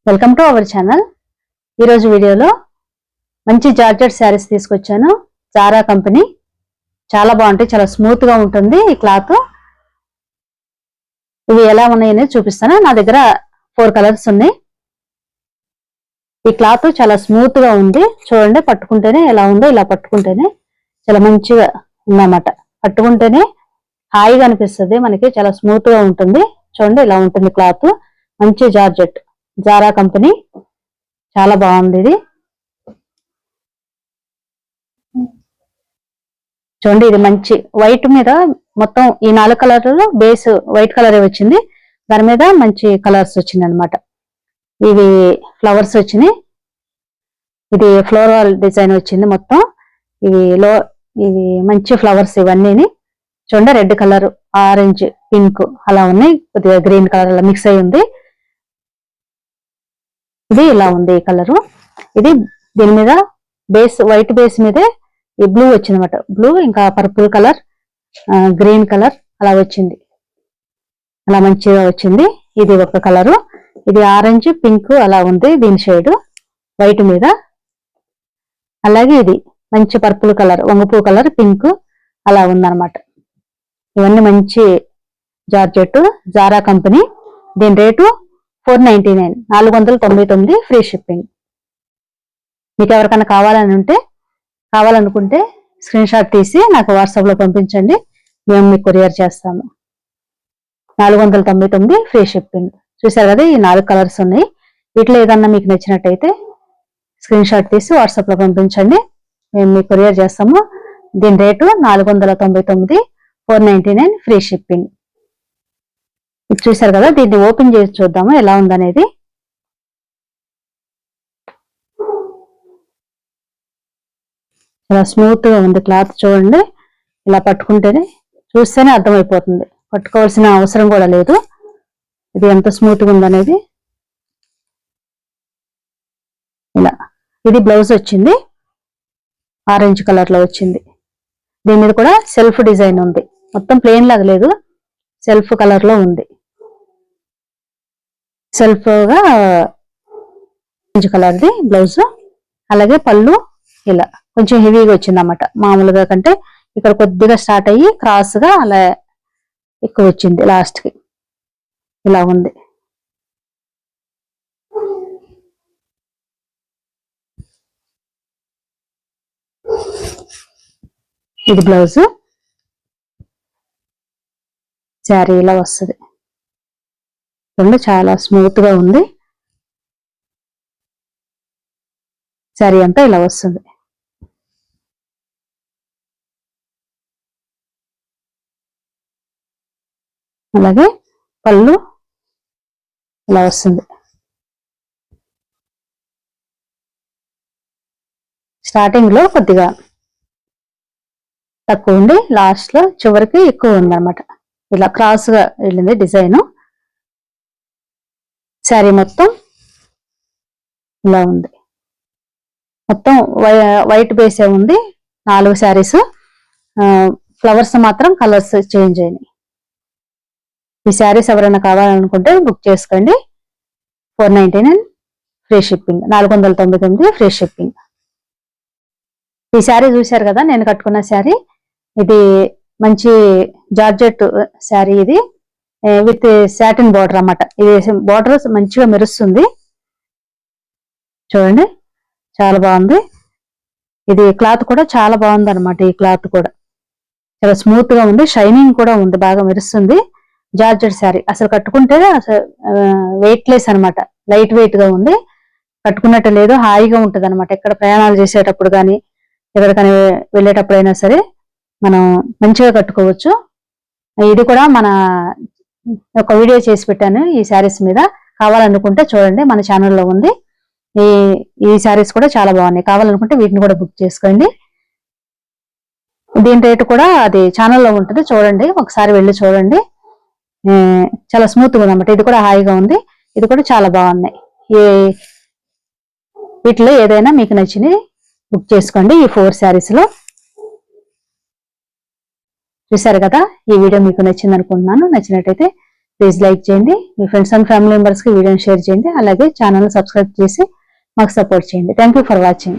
Welcome to our channel. ఈరోజు వీడియోలో మంచి జార్జెట్ శారీస్ తీసుకొచ్చాను. Zara company. చాలా బాగుంటాయి, చాలా స్మూత్ గా ఉంటుంది ఈ క్లాత్. ఇవి ఎలా ఉన్నాయని చూపిస్తాను. నా దగ్గర 4 కలర్స్ ఉన్నాయి. ఈ క్లాత్ చాలా స్మూత్ గా ఉంది. చూడండి, పట్టుకుంటేనే ఎలా ఉందో, ఇలా పట్టుకుంటేనే చాలా మంచిగా ఉందన్నమాట. పట్టుకుంటేనే హాయిగా అనిపిస్తుంది మనకి, చాలా స్మూత్ గా ఉంటుంది. చూడండి, ఇలా ఉంటుంది క్లాత్. మంచి జార్జెట్, జారా కంపెనీ. చాలా బాగుంది ఇది. చూడండి, ఇది మంచి వైట్ మీద మొత్తం ఈ 4 కలర్లు బేస్ వైట్ కలర్ వచ్చింది. దాని మీద మంచి కలర్స్ వచ్చింది అనమాట. ఇవి ఫ్లవర్స్ వచ్చినాయి. ఇది ఫ్లోరల్ డిజైన్ వచ్చింది మొత్తం. ఇవి మంచి ఫ్లవర్స్ ఇవన్నీ. చూడండి, రెడ్ కలర్, ఆరెంజ్, పింక్ అలా ఉన్నాయి. కొద్దిగా గ్రీన్ కలర్ అలా మిక్స్ అయి ఉంది. ఇది ఇలా ఉంది ఈ కలరు. ఇది దీని మీద బేస్ వైట్ బేస్ మీదే ఈ బ్లూ వచ్చింది అనమాట. బ్లూ ఇంకా పర్పుల్ కలర్, గ్రీన్ కలర్ అలా వచ్చింది. అలా మంచిగా వచ్చింది. ఇది ఒక కలరు. ఇది ఆరెంజ్, పింక్ అలా ఉంది దీని షేడ్ వైట్ మీద. అలాగే ఇది మంచి పర్పుల్ కలర్, వంగపూ కలర్, పింక్ అలా ఉందన్నమాట. ఇవన్నీ మంచి జార్జెట్, జారా కంపెనీ. దీని రేటు 499, 499 ఫ్రీ షిప్పింగ్. మీకు ఎవరికైనా కావాలనుకుంటే స్క్రీన్ షాట్ తీసి నాకు వాట్సాప్ లో పంపించండి. మేము మీకు కొరియర్ చేస్తాము. 499 ఫ్రీ షిప్పింగ్. చూసారు కదా, ఈ 4 కలర్స్ ఉన్నాయి. వీటిలో ఏదన్నా మీకు నచ్చినట్టయితే స్క్రీన్ షాట్ తీసి వాట్సాప్ లో పంపించండి. మేము మీకు కొరియర్ చేస్తాము. దీని రేటు 499, 499 ఫ్రీ షిప్పింగ్. చూసారు కదా, దీన్ని ఓపెన్ చేసి చూద్దాము ఎలా ఉందనేది. చాలా స్మూత్ గా ఉంది క్లాత్. చూడండి, ఇలా పట్టుకుంటేనే చూస్తేనే అర్థమైపోతుంది. పట్టుకోవాల్సిన అవసరం కూడా లేదు. ఇది ఎంత స్మూత్ గా ఉందనేది. ఇలా ఇది బ్లౌజ్ వచ్చింది, ఆరెంజ్ కలర్ లో వచ్చింది. దీని మీద కూడా సెల్ఫ్ డిజైన్ ఉంది. మొత్తం ప్లెయిన్ లాగా లేదు, సెల్ఫ్ కలర్ లో ఉంది. సెల్ఫ్ గా ఆరెంజ్ కలర్ది బ్లౌజ్. అలాగే పళ్ళు ఇలా కొంచెం హెవీగా వచ్చింది అన్నమాట. మామూలుగా కంటే ఇక్కడ కొద్దిగా స్టార్ట్ అయ్యి క్రాస్ గా అలా ఎక్కువ వచ్చింది లాస్ట్ కి. ఇలా ఉంది. ఇది బ్లౌజ్. శారీ ఇలా వస్తుంది. చాలా స్మూత్ గా ఉంది. శారీ అంతా ఇలా వస్తుంది. అలాగే పళ్ళు ఇలా వస్తుంది. స్టార్టింగ్ లో కొద్దిగా తక్కువ ఉండి లాస్ట్ లో చివరికి ఎక్కువ ఉంది అనమాట. ఇలా క్రాస్ గా వెళ్ళింది డిజైన్. శారీ మొత్తం ఇలా ఉంది. మొత్తం వైట్ బేసే ఉంది. 4 శారీస్. ఫ్లవర్స్ మాత్రం కలర్స్ చేంజ్ అయినాయి. ఈ శారీస్ ఎవరైనా కావాలనుకుంటే బుక్ చేసుకోండి. 499 ఫ్రీ షిప్పింగ్, 499 ఫ్రీ షిప్పింగ్. ఈ శారీ చూశారు కదా, నేను కట్టుకున్న శారీ. ఇది మంచి జార్జెట్ శారీ. ఇది విత్ సాటిన్ బార్డర్ అన్నమాట. ఇది బార్డర్ మంచిగా మెరుస్తుంది. చూడండి, చాలా బాగుంది. ఇది క్లాత్ కూడా చాలా బాగుంది అనమాట. ఈ క్లాత్ కూడా చాలా స్మూత్ గా ఉంది, షైనింగ్ కూడా ఉంది, బాగా మెరుస్తుంది. జార్జెట్ శారీ అసలు కట్టుకుంటే అసలు వెయిట్ లెస్ అనమాట. లైట్ వెయిట్ గా ఉంది. కట్టుకున్నట్టు లేదు, హాయిగా ఉంటది అనమాట. ఎక్కడ ప్రయాణాలు చేసేటప్పుడు కానీ ఎక్కడికైనా వెళ్ళేటప్పుడైనా సరే మనం మంచిగా కట్టుకోవచ్చు. ఇది కూడా మన ఒక వీడియో చేసి పెట్టాను ఈ శారీస్ మీద. కావాలనుకుంటే చూడండి, మన ఛానల్లో ఉంది. ఈ శారీస్ కూడా చాలా బాగున్నాయి. కావాలనుకుంటే వీటిని కూడా బుక్ చేసుకోండి. దీని రేటు కూడా అది ఛానల్లో ఉంటుంది, చూడండి. ఒకసారి వెళ్ళి చూడండి. చాలా స్మూత్ గా ఉందన్నమాట. ఇది కూడా హాయిగా ఉంది. ఇది కూడా చాలా బాగున్నాయి. వీటిలో ఏదైనా మీకు నచ్చినవి బుక్ చేసుకోండి. ఈ 4 శారీస్ లో చూసారు కదా. ఈ వీడియో మీకు నచ్చింది అనుకుంటున్నాను. నచ్చినట్టయితే ప్లీజ్ లైక్ చేయండి, మీ ఫ్రెండ్స్ అండ్ ఫ్యామిలీ మెంబర్స్ కి వీడియోని షేర్ చేయండి, అలాగే ఛానల్ సబ్స్క్రైబ్ చేసి మాకు సపోర్ట్ చేయండి. Thank you for watching.